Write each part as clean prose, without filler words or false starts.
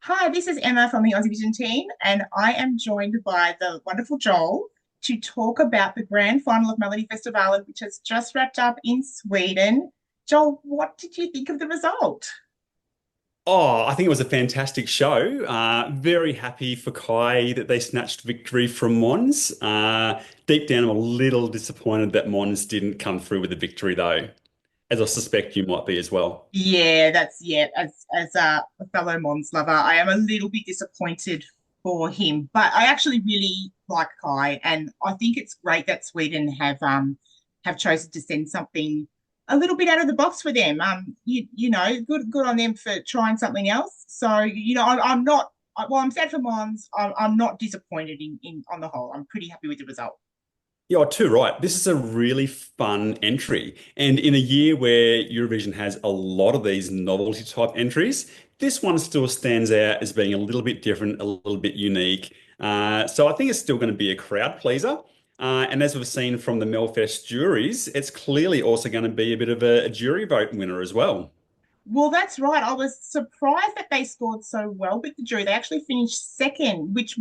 Hi, this is Emma from the Aussievision team, and I am joined by the wonderful Joel to talk about the grand final of Melodifestivalen, which has just wrapped up in Sweden. Joel, what did you think of the result? Oh, I think it was a fantastic show. Very happy for Kai that they snatched victory from Mons. Deep down, I'm a little disappointed that Mons didn't come through with the victory, though, as I suspect you might be as well. Yeah. As a fellow Mons lover, I am a little bit disappointed for him, but I actually really like Kai, and I think it's great that Sweden have chosen to send something a little bit out of the box for them. Good on them for trying something else. So I'm not. Well, I'm sad for Mons. I'm not disappointed in on the whole. I'm pretty happy with the result. You're too right. This is a really fun entry. And in a year where Eurovision has a lot of these novelty type entries, this one still stands out as being a little bit different, a little bit unique. So I think it's still going to be a crowd pleaser. And as we've seen from the Melfest juries, it's clearly also going to be a bit of a jury vote winner as well. Well, that's right. I was surprised that they scored so well with the jury. They actually finished second, which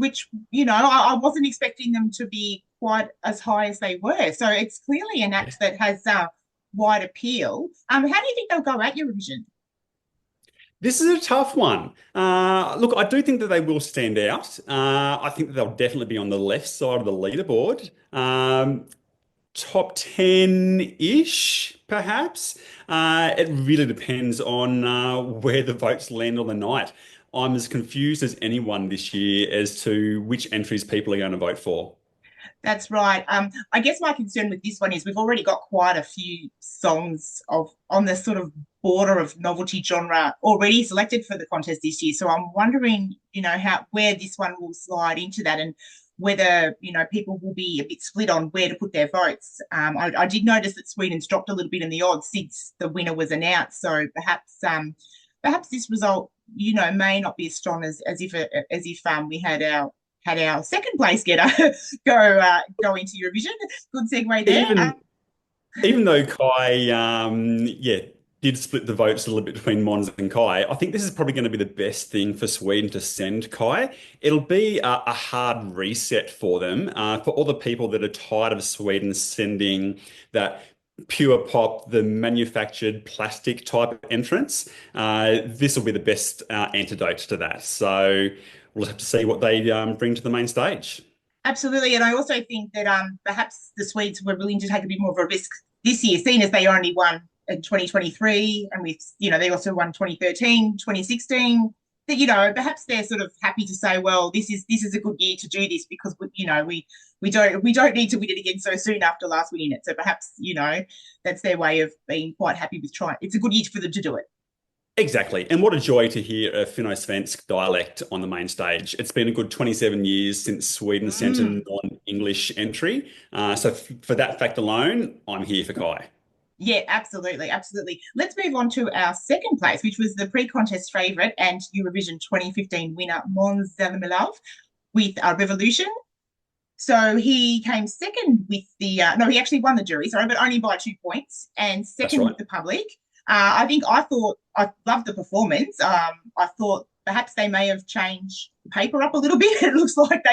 I wasn't expecting them to be quite as high as they were. So it's clearly an act that has wide appeal. How do you think they'll go at Eurovision? This is a tough one. Look, I do think that they will stand out. I think that they'll definitely be on the left side of the leaderboard. Top 10-ish, perhaps. It really depends on where the votes land on the night. I'm as confused as anyone this year as to which entries people are going to vote for. That's right. I guess my concern with this one is we've already got quite a few songs of on the sort of border of novelty genre already selected for the contest this year. So I'm wondering, how where this one will slide into that and whether, people will be a bit split on where to put their votes. I did notice that Sweden's dropped a little bit in the odds since the winner was announced. So perhaps this result, may not be as strong as if we had our second place getter go into Eurovision. Good segue there. Even even though Kai, yeah, did split the votes a little bit between Mons and Kai, I think this is probably going to be the best thing for Sweden to send Kai. It'll be a hard reset for them, for all the people that are tired of Sweden sending that pure pop, the manufactured plastic type entrance. This will be the best antidote to that. So we'll have to see what they bring to the main stage. Absolutely, and I also think that perhaps the Swedes were willing to take a bit more of a risk this year, seeing as they only won in 2023, and they also won 2013, 2016. That perhaps they're sort of happy to say, well, this is a good year to do this because we don't need to win it again so soon after last winning it. So perhaps that's their way of being quite happy with trying. It's a good year for them to do it. Exactly. And what a joy to hear a Finno-Svensk dialect on the main stage. It's been a good 27 years since Sweden sent a Mm. non-English entry. So for that fact alone, I'm here for Kai. Yeah, absolutely, absolutely. Let's move on to our second place, which was the pre-contest favourite and Eurovision 2015 winner Måns and with Revolution. So he came second with the no, he actually won the jury, sorry, but only by 2 points, and That's second right. with the public. I thought I loved the performance. I thought perhaps they may have changed the paper up a little bit. It looks like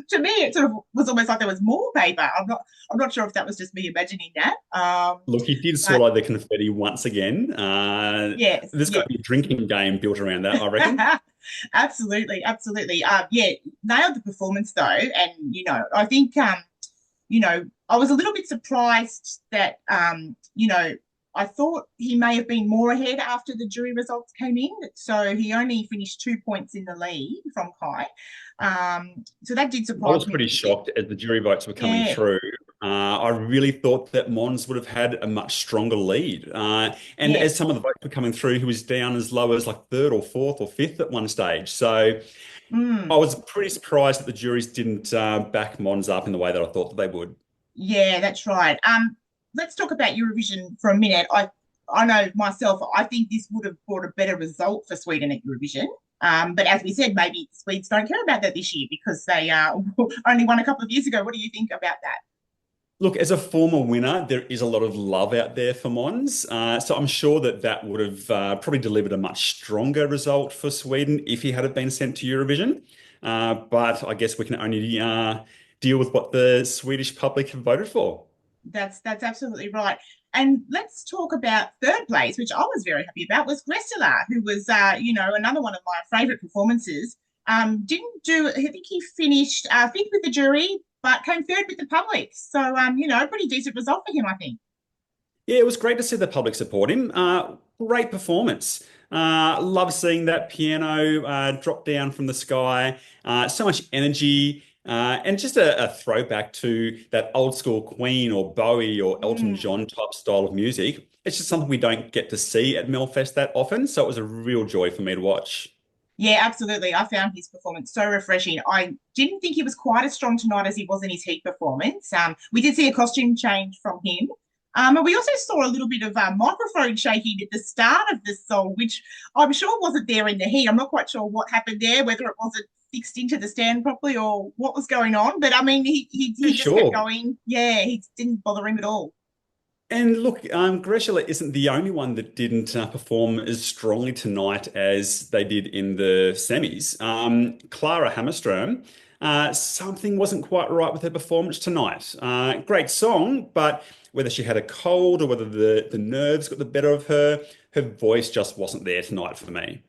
to me, it sort of was almost like there was more paper. I'm not sure if that was just me imagining that. Look, he did But swallow the confetti once again. yes, There's got yes. to be a drinking game built around that, I reckon. Absolutely, absolutely. Yeah, nailed the performance though, and I think I was a little bit surprised that I thought he may have been more ahead after the jury results came in. So he only finished 2 points in the lead from Kai. So that did I surprise was me a pretty little bit. shocked as the jury votes were coming Yeah, through. I really thought that Mons would have had a much stronger lead. And as yes. some of the votes were coming through, he was down as low as like third or fourth or fifth at one stage. So I Mm. was pretty surprised that the juries didn't back Mons up in the way that I thought that they would. Yeah, that's right. Let's talk about Eurovision for a minute. I know myself, I think this would have brought a better result for Sweden at Eurovision. But as we said, maybe Swedes don't care about that this year because they only won a couple of years ago. What do you think about that? Look, as a former winner, there is a lot of love out there for Mons. So I'm sure that that would have probably delivered a much stronger result for Sweden if he had have been sent to Eurovision. But I guess we can only deal with what the Swedish public have voted for. That's absolutely right. And let's talk about third place, which I was very happy about, was Gressler, who was, another one of my favourite performances. Didn't do, I think he finished fifth with the jury, but came third with the public. So, pretty decent result for him, I think. Yeah, it was great to see the public support him. Great performance. Love seeing that piano drop down from the sky. So much energy. And just a throwback to that old school Queen or Bowie or Elton Mm. John type style of music. It's just something we don't get to see at Melfest that often. So it was a real joy for me to watch. Yeah, absolutely. I found his performance so refreshing. I didn't think he was quite as strong tonight as he was in his heat performance. We did see a costume change from him. And we also saw a little bit of microphone shaking at the start of the song, which I'm sure wasn't there in the heat. I'm not quite sure what happened there, whether it wasn't fixed into the stand properly or what was going on. But I mean, Yeah, he just kept sure. going. Yeah, he didn't bother him at all. And look, Greshela isn't the only one that didn't perform as strongly tonight as they did in the semis. Clara Hammerström, something wasn't quite right with her performance tonight. Great song, but whether she had a cold or whether the nerves got the better of her, her voice just wasn't there tonight for me.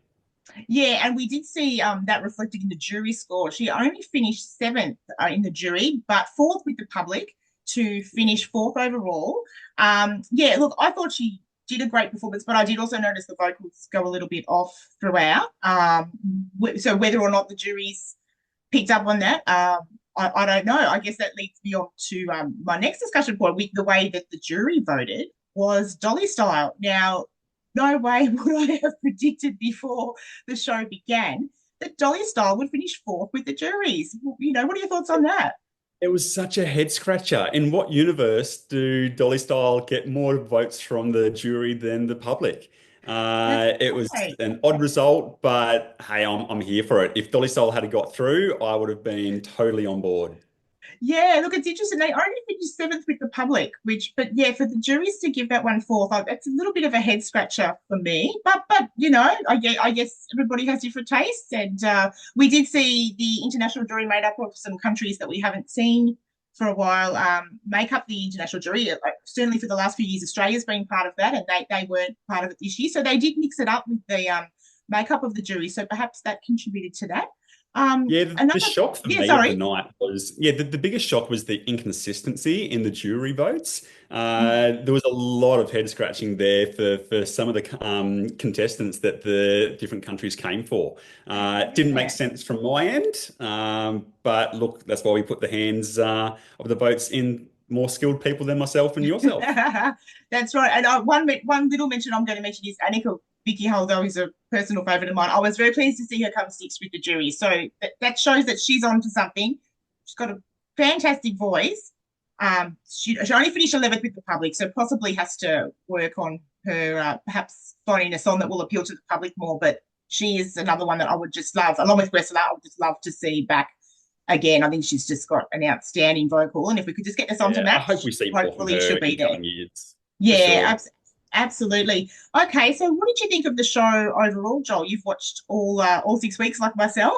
Yeah, and we did see that reflected in the jury score. She only finished seventh in the jury, but fourth with the public to finish fourth overall. Yeah, look, I thought she did a great performance, but I did also notice the vocals go a little bit off throughout. So whether or not the juries picked up on that, I don't know. I guess that leads me on to my next discussion point with the way that the jury voted was Dolly style. Now, no way would I have predicted before the show began that Dolly Style would finish fourth with the juries. What are your thoughts on that? It was such a head scratcher. In what universe do Dolly Style get more votes from the jury than the public? That's It was right. an odd result, but hey, I'm here for it. If Dolly Style had got through, I would have been totally on board. Yeah, look, it's interesting. They only finished seventh with the public, but yeah, for the juries to give that one fourth, that's a little bit of a head scratcher for me. But I guess everybody has different tastes, and we did see the international jury made up of some countries that we haven't seen for a while make up the international jury. Like, certainly for the last few years, Australia's been part of that, and they weren't part of it this year, so they did mix it up with the makeup of the jury. So perhaps that contributed to that. Yeah, the Another, shock for yeah, me of the sorry. night was, yeah, the biggest shock was the inconsistency in the jury votes. There was a lot of head scratching there for some of the contestants that the different countries came for. It didn't make Yeah. sense from my end, but look, that's why we put the hands of the votes in more skilled people than myself and yourself. That's right. And one little mention I'm going to mention is Annika Vicky Holdo is a personal favourite of mine. I was very pleased to see her come sixth with the jury. So that shows that she's on to something. She's got a fantastic voice. She only finished 11th with the public, so possibly has to work on her perhaps finding a song that will appeal to the public more. But she is another one that I would just love, along with Gressler, I would just love to see back again. I think she's just got an outstanding vocal, and if we could just get the song to Yeah, I hope match, we see more from hopefully her she'll be in there. coming years, for Yeah, sure. absolutely. Okay, so what did you think of the show overall, Joel? You've watched all 6 weeks like myself.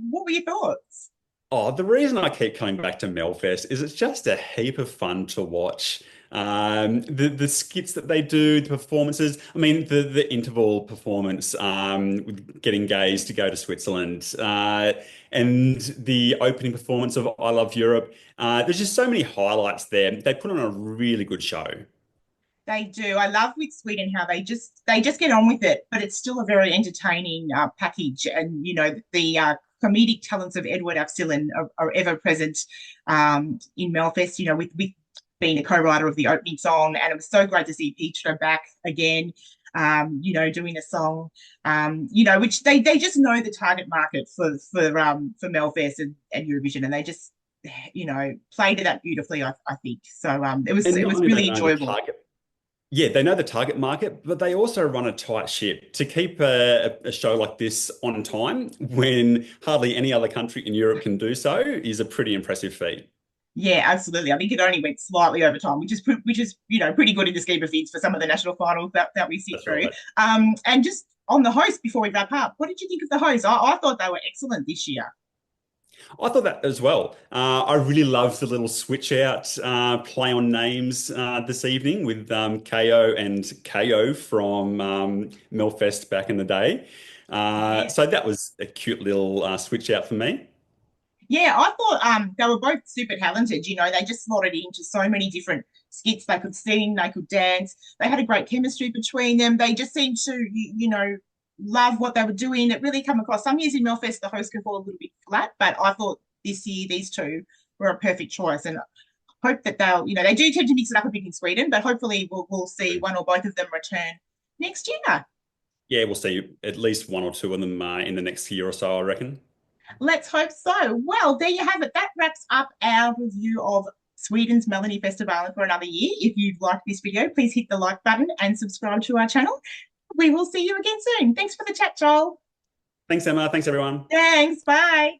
What were your thoughts? Oh, the reason I keep coming back to Melfest is it's just a heap of fun to watch. The skits that they do, the performances. I mean, the interval performance with getting gays to go to Switzerland, and the opening performance of I Love Europe. There's just so many highlights there. They put on a really good show. They do. I love with Sweden how they just get on with it, but it's still a very entertaining package. And the comedic talents of Edward Axelin are ever present in Melfest. With being a co-writer of the opening song, and it was so great to see Petra back again. Doing a song, which they just know the target market for Melfest and Eurovision, and they just played to that beautifully. I think so. It was And it not was only they really know the enjoyable. target. Yeah, they know the target market, but they also run a tight ship. To keep a show like this on time when hardly any other country in Europe can do so is a pretty impressive feat. Yeah, absolutely. I think it only went slightly over time, which is pretty good in the scheme of things for some of the national finals that we sit That's through. right. And just on the host before we wrap up, what did you think of the host? I thought they were excellent this year. I thought that as well. I really loved the little switch out play on names this evening with KO and KO from Melfest back in the day. Yeah. So that was a cute little switch out for me. Yeah, I thought they were both super talented. They just slotted into so many different skits. They could sing, they could dance. They had a great chemistry between them. They just seemed to, love what they were doing. It really come across. Some years in Melfest, the host can fall a little bit flat, but I thought this year these two were a perfect choice, and hope that they do tend to mix it up a bit in Sweden, but hopefully we'll see one or both of them return next year. Yeah, we'll see at least one or two of them in the next year or so, I reckon. Let's hope so. Well, there you have it. That wraps up our review of Sweden's Melodifestivalen for another year. If you've liked this video, please hit the like button and subscribe to our channel. We will see you again soon. Thanks for the chat, Joel. Thanks, Emma. Thanks, everyone. Thanks. Bye.